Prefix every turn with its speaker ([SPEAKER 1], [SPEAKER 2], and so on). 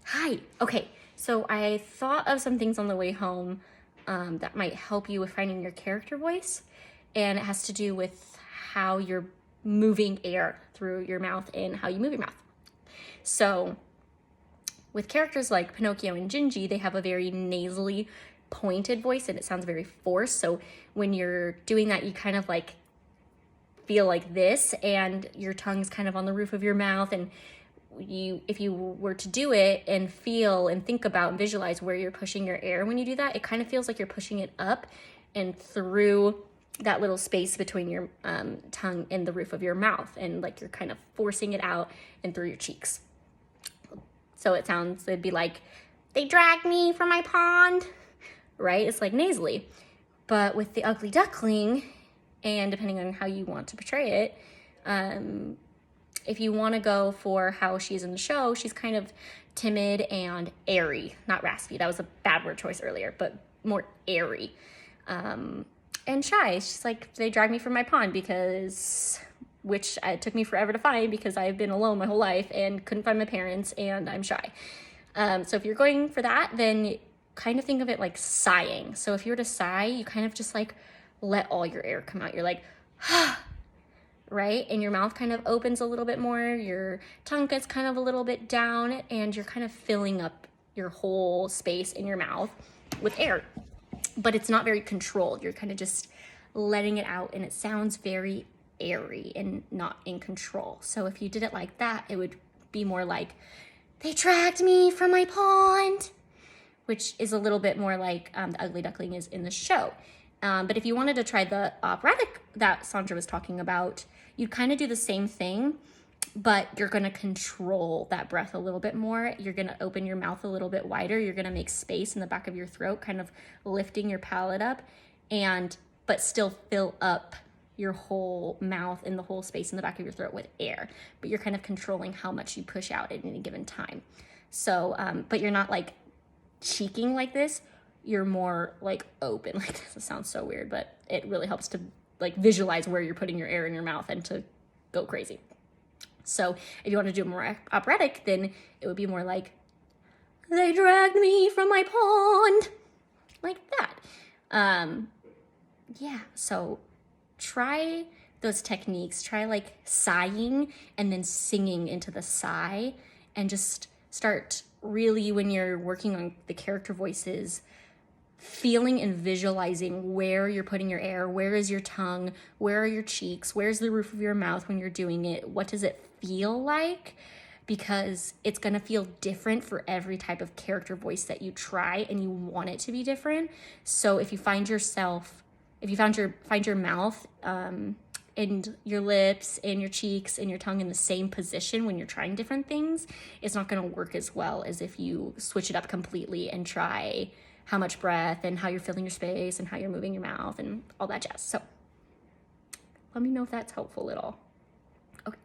[SPEAKER 1] Hi. Okay, so I thought of some things on the way home that might help you with finding your character voice, and it has to do with how you're moving air through your mouth and how you move your mouth. So, with characters like Pinocchio and Gingy, they have a very nasally pointed voice and it sounds very forced. So, when you're doing that, you kind of like feel like this, and your tongue's kind of on the roof of your mouth, and if you were to do it and feel and think about and visualize where you're pushing your air when you do that, it kind of feels like you're pushing it up and through that little space between your tongue and the roof of your mouth, and like you're kind of forcing it out and through your cheeks. So it'd be like, they dragged me from my pond, right? It's like nasally. But with the ugly duckling, and depending on how you want to portray it, if you want to go for how she's in the show, she's kind of timid and airy, not raspy. That was a bad word choice earlier, but more airy and shy. She's like, they dragged me from my pond which it took me forever to find because I've been alone my whole life and couldn't find my parents and I'm shy. So if you're going for that, then kind of think of it like sighing. So if you were to sigh, you kind of just like let all your air come out. You're like, right? And your mouth kind of opens a little bit more, your tongue gets kind of a little bit down, and you're kind of filling up your whole space in your mouth with air. But it's not very controlled. You're kind of just letting it out, and it sounds very airy and not in control. So if you did it like that, it would be more like, they dragged me from my pond, which is a little bit more like the ugly duckling is in the show. But if you wanted to try the operatic that Sandra was talking about, you kind of do the same thing, but you're going to control that breath a little bit more. You're going to open your mouth a little bit wider. You're going to make space in the back of your throat, kind of lifting your palate up, but still fill up your whole mouth and the whole space in the back of your throat with air. But you're kind of controlling how much you push out at any given time. So, but you're not like cheeking like this. You're more like open like this. It sounds so weird, but it really helps to like visualize where you're putting your air in your mouth and to go crazy. So if you want to do it more operatic, then it would be more like, they dragged me from my pond, like that. Yeah, so try those techniques. Try like sighing and then singing into the sigh, and just start really, when you're working on the character voices, feeling and visualizing where you're putting your air, where is your tongue, where are your cheeks, where's the roof of your mouth when you're doing it, what does it feel like? Because it's going to feel different for every type of character voice that you try, and you want it to be different. So if you find your mouth and your lips and your cheeks and your tongue in the same position when you're trying different things, it's not going to work as well as if you switch it up completely and try how much breath and how you're filling your space and how you're moving your mouth and all that jazz. So let me know if that's helpful at all. Okay.